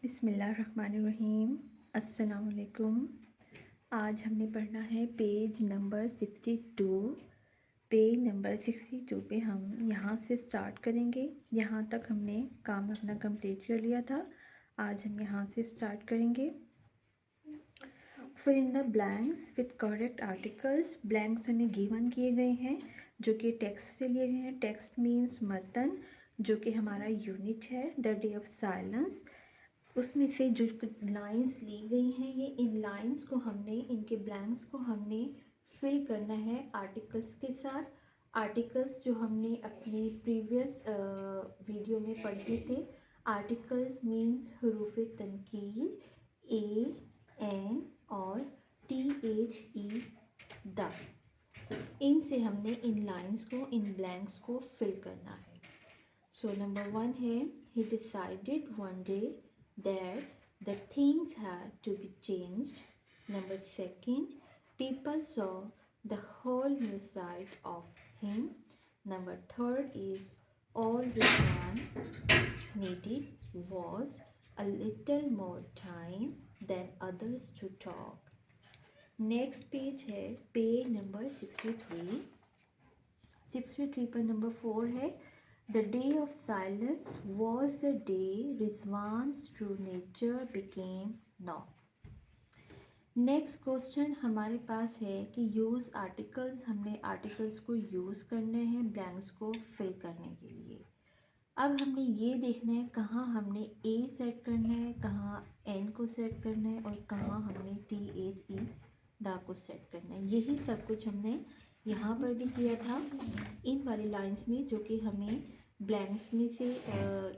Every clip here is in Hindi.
बिस्मिल्लाहिर्रहमानिर्रहीम। अस्सलाम वालेकुम। आज हमने पढ़ना है पेज नंबर 62। पेज नंबर 62 पे हम यहाँ से स्टार्ट करेंगे। यहाँ तक हमने काम अपना कंप्लीट कर लिया था। आज हम यहाँ से स्टार्ट करेंगे। Fill in the blanks with correct articles. Blanks हमें गिवन किए गए हैं जो कि टेक्स्ट से लिए गए हैं। टेक्स्ट मीन्स मतन, जो कि हमारा यूनिट है द डे ऑफ साइलेंस। उसमें से जो लाइंस ली गई हैं, ये इन लाइंस को हमने, इनके ब्लैंक्स को हमने फिल करना है आर्टिकल्स के साथ। आर्टिकल्स जो हमने अपने प्रीवियस वीडियो में पढ़े थे। आर्टिकल्स मीन्स हरूफ तनकीर ए, एन और टी, एच, ई, द। इनसे हमने इन लाइंस को, इन ब्लैंक्स को फिल करना है। So number 1 है, he decided one day that the things had to be changed. Number 2, people saw the whole new side of him. Number 3 is all Rizwan needed was a little more time than others to talk. Next page है पेज नंबर 63। 63 पर नंबर 4 है, The day of silence was the day Rizwan's true nature became known. Next question हमारे पास है कि यूज़ आर्टिकल्स। हमने आर्टिकल्स को यूज़ करने हैं ब्लैंक्स को फिल करने के लिए। अब हमने ये देखना है कहाँ हमने ए सेट करना है, कहाँ एन को सेट करना है और कहाँ हमने टी, एच, ई, दा को सेट करना है। यही सब कुछ हमने यहाँ पर भी किया था इन वाली लाइंस में, जो कि हमें ब्लैंक्स में से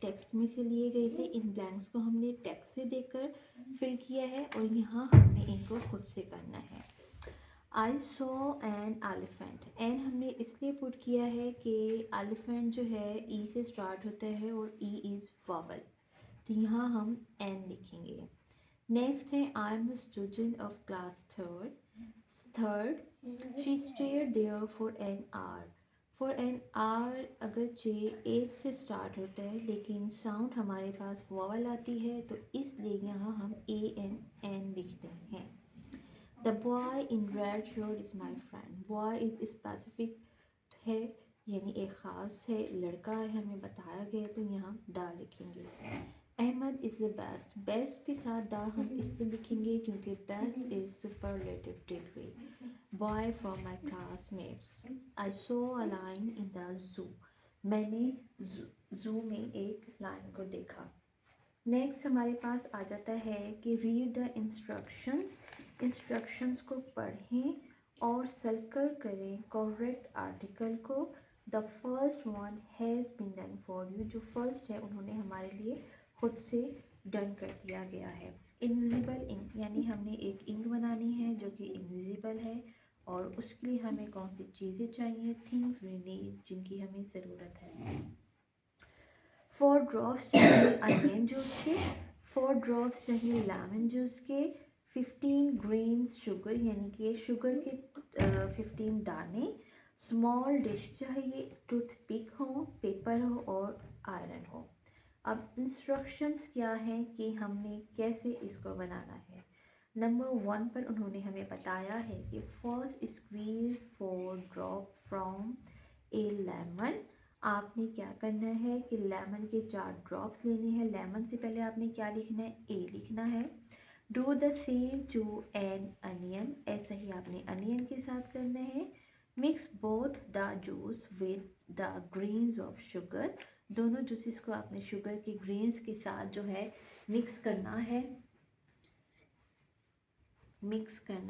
टेक्स्ट में से लिए गए थे। इन ब्लैंक्स को हमने टेक्स्ट से देखकर फिल किया है और यहाँ हमने इनको खुद से करना है। I saw an elephant. An हमने इसलिए पुट किया है कि एलिफेंट जो है ई से स्टार्ट होता है और ई इज़ वावल, तो यहाँ हम एन लिखेंगे। नेक्स्ट है, I am the student of class third. She stared there for an hour. For an hour अगरचे एच से स्टार्ट होता है लेकिन साउंड हमारे पास वावल आती है, तो इसलिए यहाँ हम ए एन एन लिखते हैं। The boy in red shirt is my friend. Boy is specific है, यानी एक ख़ास है, लड़का है, हमें बताया गया, तो यहाँ दा लिखेंगे। Ahmed is the best. Best के साथ दा हम इसलिए लिखेंगे क्योंकि best is superlative degree. Boy from my classmates. I saw a line in the zoo. मैंने जू में एक लाइन को देखा। नेक्स्ट हमारे पास आ जाता है कि रीड द इंस्ट्रक्शंस। इंस्ट्रक्शंस को पढ़ें और सर्कल करें करेक्ट आर्टिकल को। The first one has been done for you. जो फर्स्ट है उन्होंने हमारे लिए खुद से डन कर दिया गया है। इनविजिबल इंक, यानी हमने एक इंक बनानी है जो कि इनविजिबल है और उसके लिए हमें कौन सी चीज़ें चाहिए, थिंग्स वी नीड, जिनकी हमें ज़रूरत है। 4 ड्रॉप्स चाहिए अनियन जूस के, 4 ड्रॉप्स चाहिए लेमन जूस के, 15 ग्रेन्स शुगर, यानी कि शुगर के 15 दाने। स्मॉल डिश चाहिए, टूथपिक हो, पेपर हो और आयरन हो। अब इंस्ट्रक्शंस क्या हैं कि हमने कैसे इसको बनाना है। नंबर 1 पर उन्होंने हमें बताया है कि first squeeze 4 drop from A lemon. आपने क्या करना है कि लेमन के 4 ड्रॉप्स लेने हैं। लेमन से पहले आपने क्या लिखना है, ए लिखना है। Do the same to an onion, ऐसा ही आपने अनियन के साथ करना है। Mix both the juice with the grains of sugar. दोनों जूसेस को आपने शुगर के ग्रेन्स के साथ जो है मिक्स करना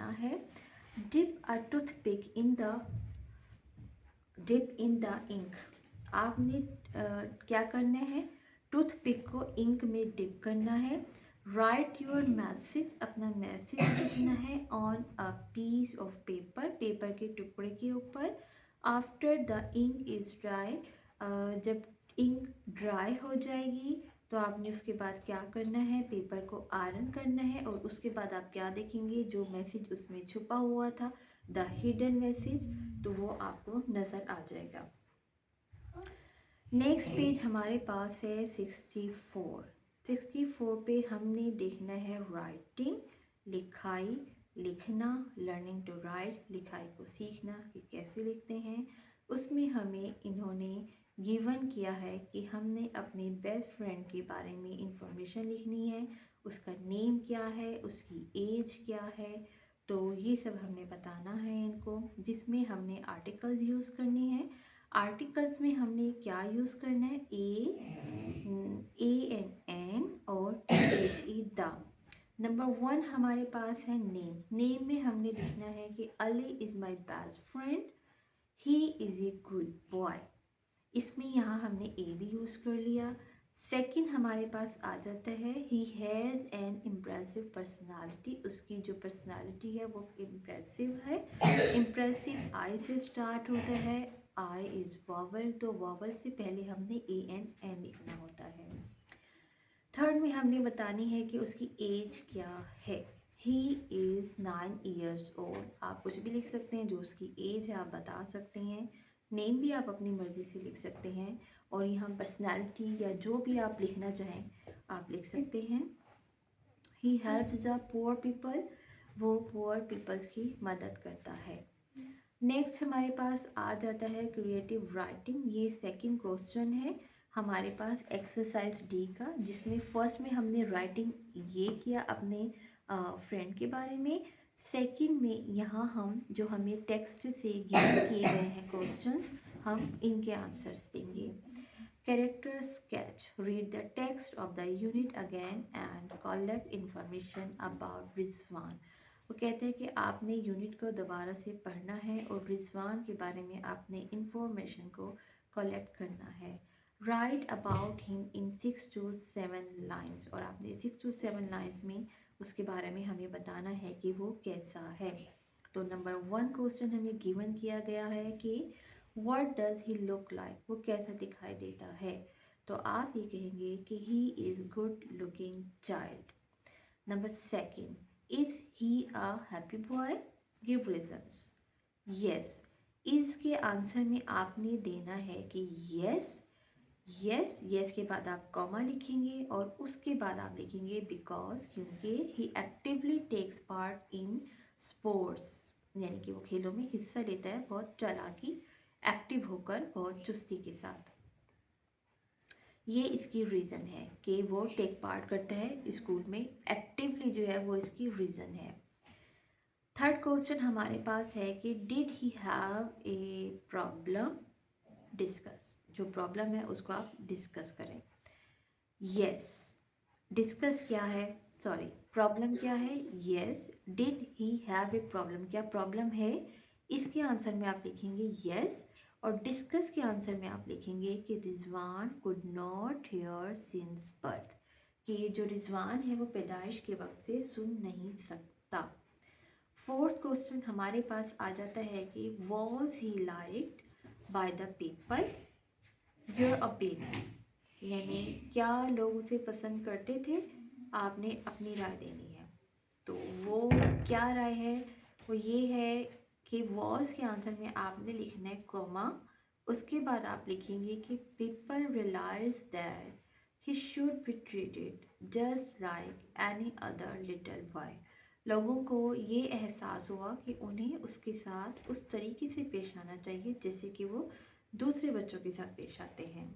है, dip a toothpick in the ink. आपने क्या करना है, टूथपिक को इंक में डिप करना है। राइट योर मैसेज, अपना मैसेज लिखना है on a piece of paper, paper के टुकड़े के ऊपर। After the ink is dry, जब इंक ड्राई हो जाएगी तो आपने उसके बाद क्या करना है, पेपर को आयरन करना है और उसके बाद आप क्या देखेंगे, जो मैसेज उसमें छुपा हुआ था, द हिडन मैसेज, तो वो आपको नज़र आ जाएगा। नेक्स्ट पेज हमारे पास है 64। 64 पे हमने देखना है राइटिंग, लिखाई, लिखना, लर्निंग टू राइट, लिखाई को सीखना कि कैसे लिखते हैं। उसमें हमें इन्होंने गिवन किया है कि हमने अपने बेस्ट फ्रेंड के बारे में इंफॉर्मेशन लिखनी है, उसका नेम क्या है, उसकी एज क्या है, तो ये सब हमने बताना है इनको। जिसमें हमने आर्टिकल्स यूज़ करने हैं। आर्टिकल्स में हमने क्या यूज़ करना है, एन और THE द। नंबर 1 हमारे पास है नेम। नेम में हमने लिखना है कि Ali is my best friend, he is a good boy. इसमें यहाँ हमने ए भी यूज़ कर लिया। सेकंड हमारे पास आ जाता है he has an impressive personality. उसकी जो पर्सनालिटी है वो इम्प्रेसिव है। इम्प्रेसिव आई से स्टार्ट होता है, आई इज़ वॉवल, तो वॉवल से पहले हमने एन लिखना होता है। थर्ड में हमने बतानी है कि उसकी एज क्या है। He is 9 years old। आप कुछ भी लिख सकते हैं, जो उसकी एज है आप बता सकते हैं। नेम भी आप अपनी मर्ज़ी से लिख सकते हैं, और यहाँ पर्सनैलिटी या जो भी आप लिखना चाहें आप लिख सकते हैं। He helps the poor people, वो पुअर पीपल्स की मदद करता है। नेक्स्ट हमारे पास आ जाता है क्रिएटिव राइटिंग। ये सेकंड क्वेश्चन है हमारे पास एक्सरसाइज डी का, जिसमें फर्स्ट में हमने राइटिंग ये किया अपने फ्रेंड के बारे में। सेकंड में यहाँ हम जो हमें टेक्स्ट से गिवन किए गए हैं क्वेश्चन, हम इनके आंसर्स देंगे। Character sketch, read the text of the unit again and collect information about Rizwan. वो कहते हैं कि आपने यूनिट को दोबारा से पढ़ना है और रिजवान के बारे में आपने इंफॉर्मेशन को कलेक्ट करना है। Right about him in 6 to 7 lines, और आपने 6 to 7 लाइन्स में उसके बारे में हमें बताना है कि वो कैसा है। तो नंबर 1 क्वेश्चन हमें गिवन किया गया है कि what does he look like, वो कैसा दिखाई देता है। तो आप ये कहेंगे कि he is good looking child. Number 2, is he a happy boy, give reasons. Yes, is के आंसर में आपने देना है कि यस, यस, यस के बाद आप कॉमा लिखेंगे और उसके बाद आप लिखेंगे बिकॉज, क्योंकि he actively takes part in sports, यानी कि वो खेलों में हिस्सा लेता है बहुत चालाकी, एक्टिव होकर, बहुत चुस्ती के साथ। ये इसकी रीज़न है कि वो टेक पार्ट करता है स्कूल में एक्टिवली, जो है वो इसकी रीज़न है। थर्ड क्वेश्चन हमारे पास है कि did he have a problem, discuss. जो प्रॉब्लम है उसको आप डिस्कस करें। यस, डिस्कस क्या है, सॉरी प्रॉब्लम क्या है, yes. Did he have a problem, क्या प्रॉब्लम है, इसके आंसर में आप लिखेंगे यस, और डिस्कस के आंसर में आप लिखेंगे कि Rizwan could not here since birth, कि जो रिजवान है वो पैदाइश के वक्त से सुन नहीं सकता। फोर्थ क्वेश्चन हमारे पास आ जाता है कि was he liked by the people, your opinion, यानी क्या लोग उसे पसंद करते थे, आपने अपनी राय देनी है। तो वो क्या राय है, वो ये है कि वॉज के आंसर में आपने लिखना है कॉमा, उसके बाद आप लिखेंगे कि people realise that he should be treated just like any other little boy. लोगों को ये एहसास हुआ कि उन्हें उसके साथ उस तरीके से पेश आना चाहिए जैसे कि वो दूसरे बच्चों के साथ पेश आते हैं।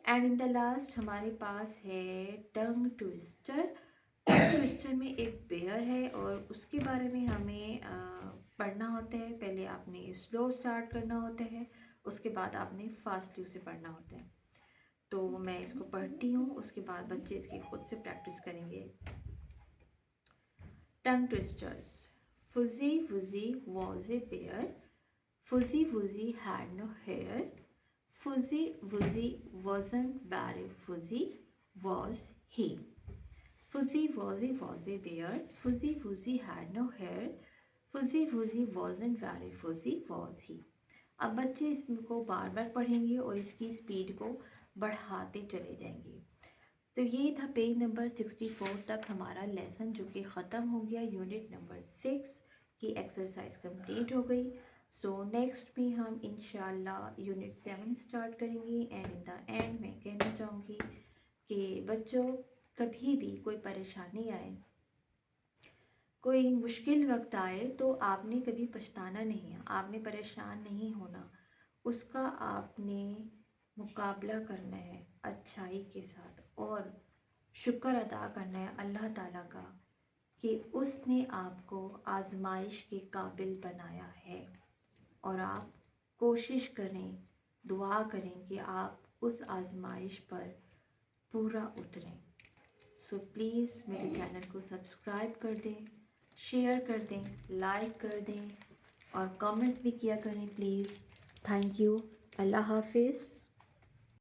एंड इन द लास्ट हमारे पास है टंग ट्विस्टर। टंग ट्विस्टर में एक बेयर है और उसके बारे में हमें पढ़ना होता है। पहले आपने स्लो स्टार्ट करना होता है, उसके बाद आपने फास्टली उसे पढ़ना होता है। तो मैं इसको पढ़ती हूँ, उसके बाद बच्चे इसकी खुद से प्रैक्टिस करेंगे। Tongue twisters. Fuzzy wuzzy was a bear, fuzzy wuzzy had no hair, fuzzy wuzzy wasn't very fuzzy, was he. Fuzzy wuzzy was a bear, fuzzy wuzzy had no hair, fuzzy wuzzy wasn't very fuzzy, was he. अब बच्चे इसको बार बार पढ़ेंगे और इसकी स्पीड को बढ़ाते चले जाएंगे। तो ये था पेज नंबर 64 तक हमारा लेसन, जो कि ख़त्म हो गया। यूनिट नंबर 6 की एक्सरसाइज कंप्लीट हो गई। सो नेक्स्ट में हम इंशाल्लाह यूनिट 7 स्टार्ट करेंगे। एंड इन द एंड मैं कहना चाहूँगी कि बच्चों कभी भी कोई परेशानी आए, कोई मुश्किल वक्त आए, तो आपने कभी पछताना नहीं है, आपने परेशान नहीं होना, उसका आपने मुकाबला करना है अच्छाई के साथ और शुक्र अदा करना है अल्लाह ताला का कि उसने आपको आजमाइश के काबिल बनाया है। और आप कोशिश करें, दुआ करें कि आप उस आजमाइश पर पूरा उतरें। सो प्लीज़ मेरे चैनल को सब्सक्राइब कर दें, शेयर कर दें, लाइक कर दें और कमेंट्स भी किया करें प्लीज़। Thank you. अल्लाह हाफिज़।